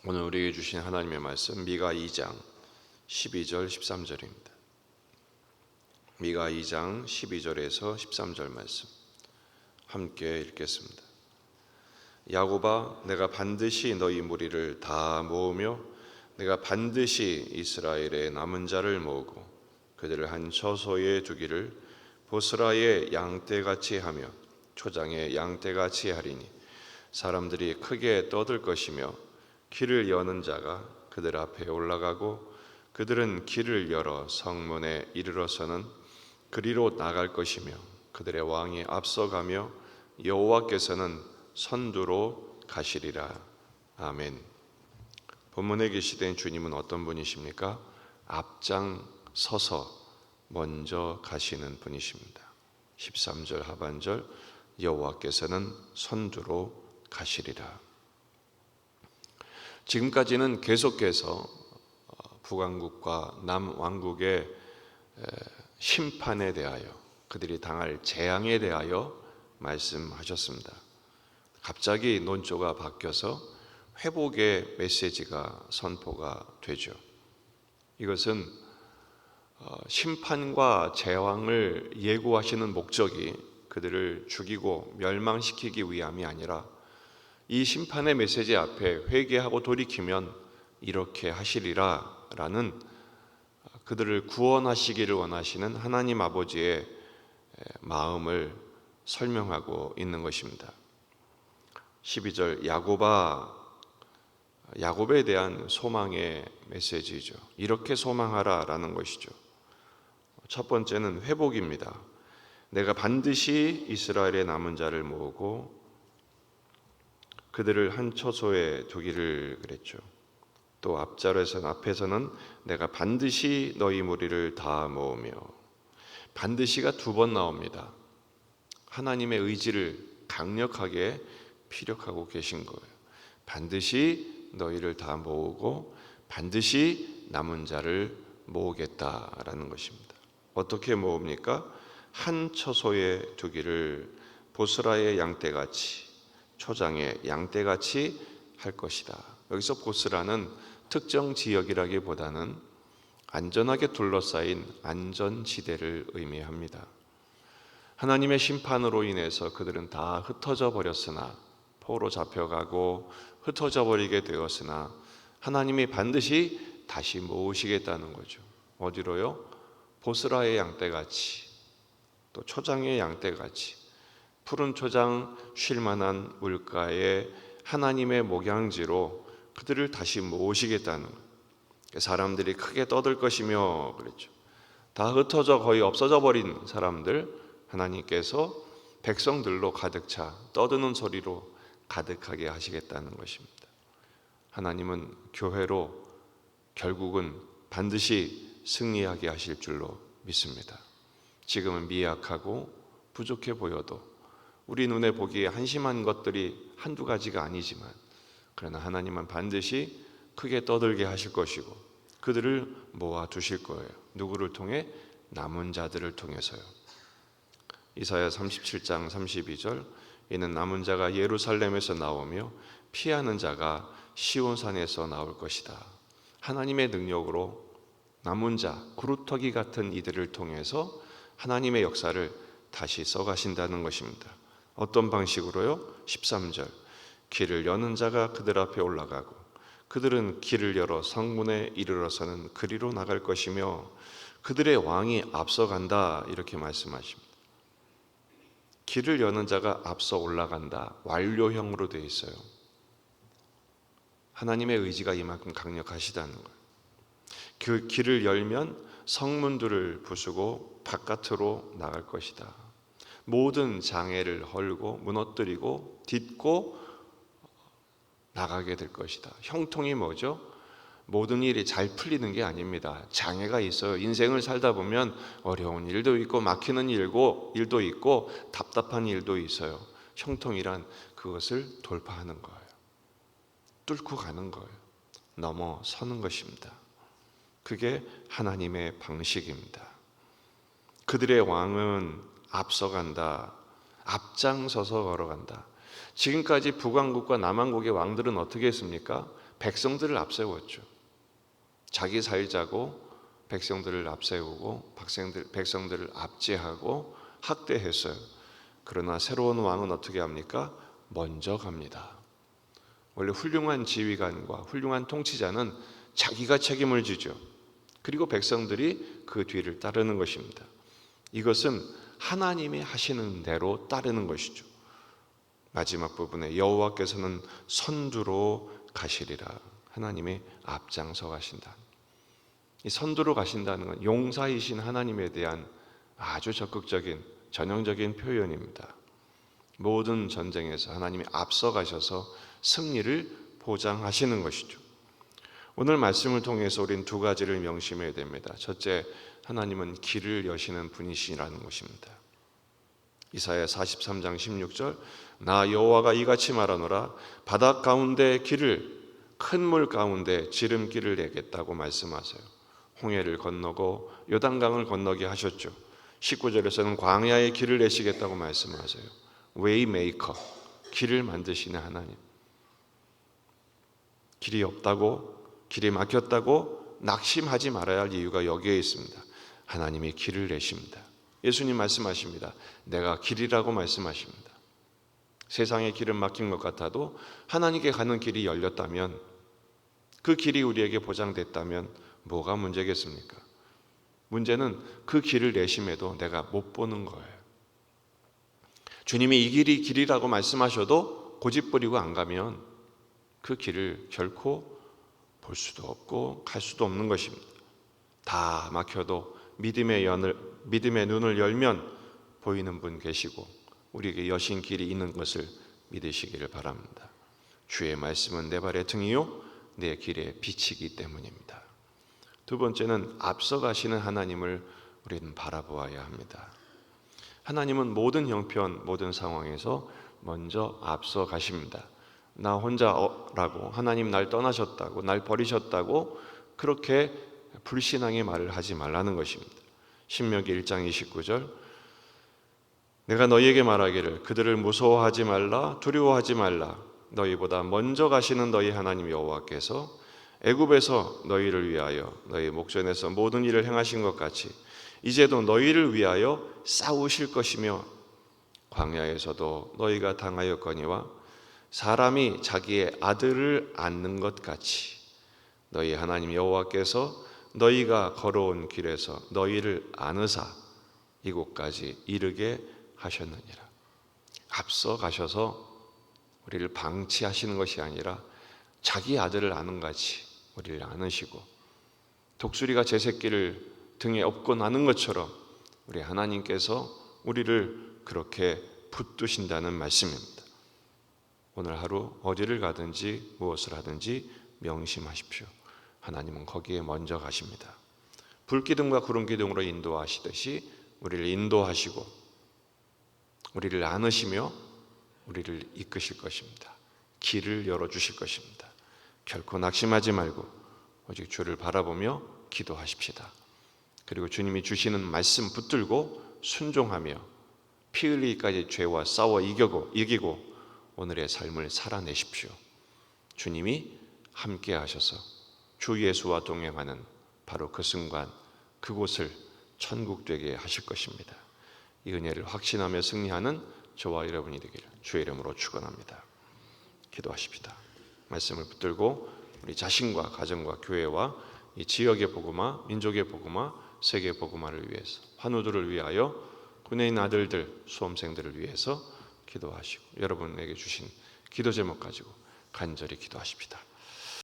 오늘 우리에게 주신 하나님의 말씀 미가 2장 12절 13절입니다. 미가 2장 12절에서 13절 말씀 함께 읽겠습니다. 야곱아, 내가 반드시 너희 무리를 다 모으며 내가 반드시 이스라엘의 남은 자를 모으고 그들을 한 처소에 두기를 보스라의 양떼같이 하며 초장의 양떼같이 하리니 사람들이 크게 떠들 것이며 길을 여는 자가 그들 앞에 올라가고 그들은 길을 열어 성문에 이르러서는 그리로 나갈 것이며 그들의 왕이 앞서가며 여호와께서는 선두로 가시리라. 아멘. 본문에 계시된 주님은 어떤 분이십니까? 앞장서서 먼저 가시는 분이십니다. 13절 하반절 여호와께서는 선두로 가시리라. 지금까지는 계속해서 북왕국과 남왕국의 심판에 대하여 그들이 당할 재앙에 대하여 말씀하셨습니다. 갑자기 논조가 바뀌어서 회복의 메시지가 선포가 되죠. 이것은 심판과 재앙을 예고하시는 목적이 그들을 죽이고 멸망시키기 위함이 아니라 이 심판의 메시지 앞에 회개하고 돌이키면 이렇게 하시리라 라는 그들을 구원하시기를 원하시는 하나님 아버지의 마음을 설명하고 있는 것입니다. 12절 야곱에 대한 소망의 메시지죠. 이렇게 소망하라 라는 것이죠. 첫 번째는 회복입니다. 내가 반드시 이스라엘의 남은 자를 모으고 그들을 한 처소에 두기를 그랬죠. 또 앞에서는 내가 반드시 너희 무리를 다 모으며, 반드시가 두 번 나옵니다. 하나님의 의지를 강력하게 피력하고 계신 거예요. 반드시 너희를 다 모으고 반드시 남은 자를 모으겠다라는 것입니다. 어떻게 모읍니까? 한 처소에 두기를 보스라의 양떼같이, 초장의 양떼같이 할 것이다. 여기서 보스라는 특정 지역이라기보다는 안전하게 둘러싸인 안전지대를 의미합니다. 하나님의 심판으로 인해서 그들은 다 흩어져 버렸으나, 포로 잡혀가고 흩어져 버리게 되었으나 하나님이 반드시 다시 모으시겠다는 거죠. 어디로요? 보스라의 양떼같이, 또 초장의 양떼같이 푸른 초장 쉴만한 물가에 하나님의 목양지로 그들을 다시 모으시겠다는 거예요. 사람들이 크게 떠들 것이며 그랬죠. 다 흩어져 거의 없어져 버린 사람들, 하나님께서 백성들로 가득 차 떠드는 소리로 가득하게 하시겠다는 것입니다. 하나님은 교회로 결국은 반드시 승리하게 하실 줄로 믿습니다. 지금은 미약하고 부족해 보여도 우리 눈에 보기에 한심한 것들이 한두 가지가 아니지만, 그러나 하나님은 반드시 크게 떠들게 하실 것이고 그들을 모아 두실 거예요. 누구를 통해? 남은 자들을 통해서요. 이사야 37장 32절, 이는 남은 자가 예루살렘에서 나오며 피하는 자가 시온산에서 나올 것이다. 하나님의 능력으로 남은 자, 구루터기 같은 이들을 통해서 하나님의 역사를 다시 써가신다는 것입니다. 어떤 방식으로요? 13절, 길을 여는 자가 그들 앞에 올라가고 그들은 길을 열어 성문에 이르러서는 그리로 나갈 것이며 그들의 왕이 앞서간다, 이렇게 말씀하십니다. 길을 여는 자가 앞서 올라간다, 완료형으로 되어 있어요. 하나님의 의지가 이만큼 강력하시다는 거예요. 그 길을 열면 성문들을 부수고 바깥으로 나갈 것이다. 모든 장애를 헐고 무너뜨리고 딛고 나가게 될 것이다. 형통이 뭐죠? 모든 일이 잘 풀리는 게 아닙니다. 장애가 있어요. 인생을 살다 보면 어려운 일도 있고 막히는 일도 있고 답답한 일도 있어요. 형통이란 그것을 돌파하는 거예요. 뚫고 가는 거예요. 넘어서는 것입니다. 그게 하나님의 방식입니다. 그들의 왕은 앞서간다. 앞장서서 걸어간다. 지금까지 북왕국과 남왕국의 왕들은 어떻게 했습니까? 백성들을 앞세웠죠. 자기 살자고 백성들을 앞세우고 백성들을 압제하고 학대했어요. 그러나 새로운 왕은 어떻게 합니까? 먼저 갑니다. 원래 훌륭한 지휘관과 훌륭한 통치자는 자기가 책임을 지죠. 그리고 백성들이 그 뒤를 따르는 것입니다. 이것은 하나님이 하시는 대로 따르는 것이죠. 마지막 부분에 여호와께서는 선두로 가시리라. 하나님이 앞장서 가신다. 이 선두로 가신다는 건 용사이신 하나님에 대한 아주 적극적인 전형적인 표현입니다. 모든 전쟁에서 하나님이 앞서 가셔서 승리를 보장하시는 것이죠. 오늘 말씀을 통해서 우리는 두 가지를 명심해야 됩니다. 첫째, 하나님은 길을 여시는 분이시라는 것입니다. 이사야 43장 16절, 나 여호와가 이같이 말하노라. 바닷 가운데 길을, 큰 물 가운데 지름길을 내겠다고 말씀하세요. 홍해를 건너고 요단강을 건너게 하셨죠. 19절에서는 광야의 길을 내시겠다고 말씀하세요. 웨이메이커, 길을 만드시는 하나님. 길이 없다고, 길이 막혔다고 낙심하지 말아야 할 이유가 여기에 있습니다. 하나님이 길을 내십니다. 예수님 말씀하십니다. 내가 길이라고 말씀하십니다. 세상의 길은 막힌 것 같아도 하나님께 가는 길이 열렸다면, 그 길이 우리에게 보장됐다면 뭐가 문제겠습니까? 문제는 그 길을 내심에도 내가 못 보는 거예요. 주님이 이 길이 길이라고 말씀하셔도 고집부리고 안 가면 그 길을 결코 볼 수도 없고 갈 수도 없는 것입니다. 다 막혀도 믿음의 눈을 열면 보이는 분 계시고 우리에게 여신 길이 있는 것을 믿으시기를 바랍니다. 주의 말씀은 내 발의 등이요 내 길의 빛이기 때문입니다. 두 번째는 앞서가시는 하나님을 우리는 바라보아야 합니다. 하나님은 모든 형편, 모든 상황에서 먼저 앞서 가십니다. 나 혼자라고, 하나님 날 떠나셨다고, 날 버리셨다고 그렇게 불신앙의 말을 하지 말라는 것입니다. 신명기 1장 29절, 내가 너희에게 말하기를 그들을 무서워하지 말라, 두려워하지 말라. 너희보다 먼저 가시는 너희 하나님 여호와께서 애굽에서 너희를 위하여 너희 목전에서 모든 일을 행하신 것 같이 이제도 너희를 위하여 싸우실 것이며 광야에서도 너희가 당하였거니와 사람이 자기의 아들을 안는 것 같이 너희 하나님 여호와께서 너희가 걸어온 길에서 너희를 안으사 이곳까지 이르게 하셨느니라. 앞서 가셔서 우리를 방치하시는 것이 아니라 자기 아들을 아는 같이 우리를 안으시고 독수리가 제 새끼를 등에 업고 나는 것처럼 우리 하나님께서 우리를 그렇게 붙드신다는 말씀입니다. 오늘 하루 어디를 가든지 무엇을 하든지 명심하십시오. 하나님은 거기에 먼저 가십니다. 불기둥과 구름기둥으로 인도하시듯이 우리를 인도하시고 우리를 안으시며 우리를 이끄실 것입니다. 길을 열어주실 것입니다. 결코 낙심하지 말고 오직 주를 바라보며 기도하십시다. 그리고 주님이 주시는 말씀 붙들고 순종하며 피 흘리기까지 죄와 싸워 이기고 오늘의 삶을 살아내십시오. 주님이 함께 하셔서 주 예수와 동행하는 바로 그 순간 그곳을 천국 되게 하실 것입니다. 이 은혜를 확신하며 승리하는 저와 여러분이 되기를 주의 이름으로 축원합니다. 기도하십시다. 말씀을 붙들고 우리 자신과 가정과 교회와 이 지역의 복음화, 민족의 복음화, 세계 복음화를 위해서 환우들을 위하여 군인 아들들, 수험생들을 위해서 기도하시고 여러분에게 주신 기도 제목 가지고 간절히 기도하십시다.